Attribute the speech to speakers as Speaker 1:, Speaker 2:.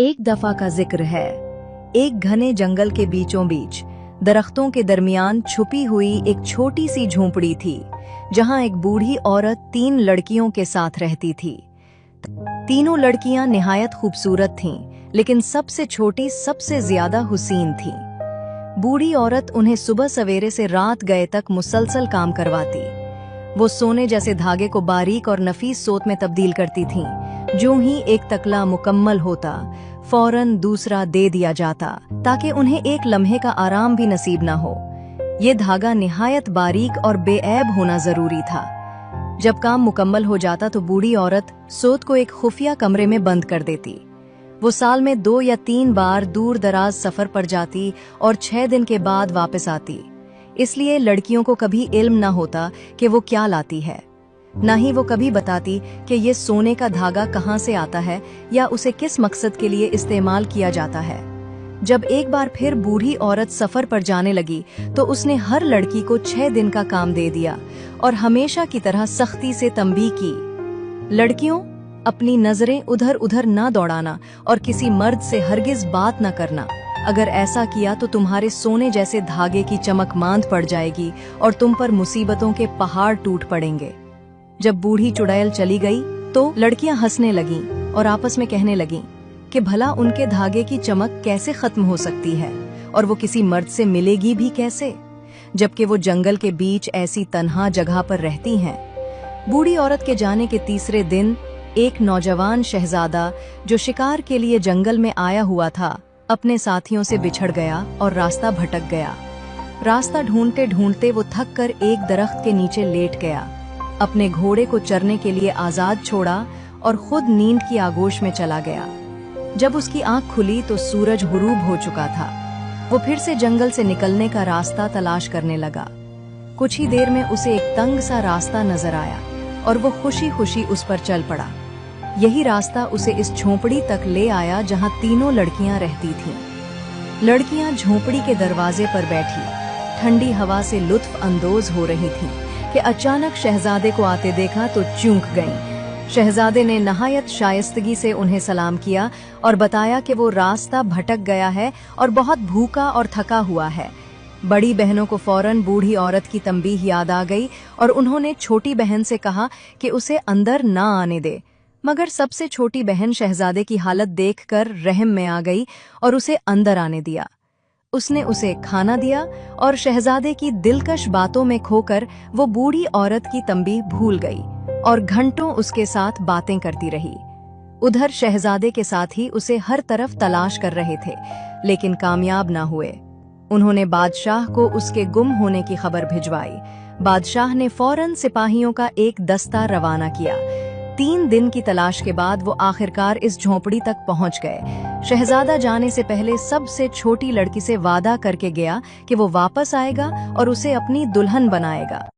Speaker 1: एक दफा का जिक्र है। एक घने जंगल के बीचों बीच दरख्तों के दरमियान छुपी हुई एक छोटी सी झोंपड़ी थी, जहां एक बूढ़ी औरत 3 लड़कियों के साथ रहती थी। तीनों लड़कियां निहायत खूबसूरत थीं, लेकिन सबसे छोटी सबसे ज्यादा हुसीन थी। बूढ़ी औरत उन्हें सुबह सवेरे से रात गए तक मुसलसल काम करवाती। वो सोने जैसे धागे को बारीक और नफीस सोत में तब्दील करती थीं। जो ही एक तकला मुकम्मल होता, फौरन दूसरा दे दिया जाता, ताकि उन्हें एक लम्हे का आराम भी नसीब न हो। ये धागा निहायत बारीक और बेऐब होना जरूरी था। जब काम मुकम्मल हो जाता तो बूढ़ी औरत सोत को एक खुफिया कमरे में बंद कर देती। वो साल में 2 या 3 बार दूर दराज सफर पर जाती और 6 दिन के बाद वापस आती। इसलिए लड़कियों को कभी इल्म न होता कि वो क्या लाती है। न ही वो कभी बताती कि ये सोने का धागा कहाँ से आता है या उसे किस मकसद के लिए इस्तेमाल किया जाता है। जब एक बार फिर बूढ़ी औरत सफर पर जाने लगी तो उसने हर लड़की को 6 दिन का काम दे दिया और हमेशा की तरह सख्ती से तंबीह की, लड़कियों, अपनी नजरें उधर उधर न दौड़ाना और किसी मर्द से हरगिज बात न करना। अगर ऐसा किया तो तुम्हारे सोने जैसे धागे की चमक मांद पड़ जाएगी और तुम पर मुसीबतों के पहाड़ टूट पड़ेंगे। जब बूढ़ी चुड़ैल चली गई तो लड़कियां हंसने लगीं और आपस में कहने लगीं कि भला उनके धागे की चमक कैसे खत्म हो सकती है और वो किसी मर्द से मिलेगी भी कैसे, जबकि वो जंगल के बीच ऐसी तन्हा जगह पर रहती हैं। बूढ़ी औरत के जाने के तीसरे दिन एक नौजवान शहजादा जो शिकार के लिए जंगल में आया हुआ था, अपने साथियों से बिछड़ गया और रास्ता भटक गया। रास्ता ढूंढते ढूंढते वो थक कर एक दरख्त के नीचे लेट गया, अपने घोड़े को चरने के लिए आजाद छोड़ा और खुद नींद की आगोश में चला गया। जब उसकी आंख खुली तो सूरज गुरूब हो चुका था। वो फिर से जंगल से निकलने का रास्ता तलाश करने लगा। कुछ ही देर में उसे एक तंग सा रास्ता नजर आया और वो खुशी खुशी उस पर चल पड़ा। यही रास्ता उसे इस झोंपड़ी तक ले आया जहां तीनों लड़कियां रहती थीं। लड़कियां झोंपड़ी के दरवाजे पर बैठी ठंडी हवा से लुत्फ अंदोज हो रही थीं कि अचानक शहजादे को आते देखा तो चूक गईं। शहजादे ने नहायत शाइस्तगी से उन्हें सलाम किया और बताया कि वो रास्ता भटक गया है और बहुत भूखा और थका हुआ है। बड़ी बहनों को फौरन बूढ़ी औरत की तंबीह याद आ गई और उन्होंने छोटी बहन से कहा कि उसे अंदर ना आने दे, मगर सबसे छोटी बहन शहजादे की हालत देखकर रहम में आ गई और उसे अंदर आने दिया। उसने उसे खाना दिया और शहजादे की दिलकश बातों में खोकर वो बूढ़ी औरत की तंबीह भूल गई और घंटों उसके साथ बातें करती रही। उधर शहजादे के साथी उसे हर तरफ तलाश कर रहे थे, लेकिन कामयाब ना हुए। उन्होंने बादशाह को उसके गुम होने की खबर भिजवाई। बादशाह ने फौरन सिपाहियों का एक दस्ता रवाना किया। 3 दिन की तलाश के बाद वो आखिरकार इस झोंपड़ी तक पहुंच गए। शहजादा जाने से पहले सबसे छोटी लड़की से वादा करके गया कि वो वापस आएगा और उसे अपनी दुल्हन बनाएगा।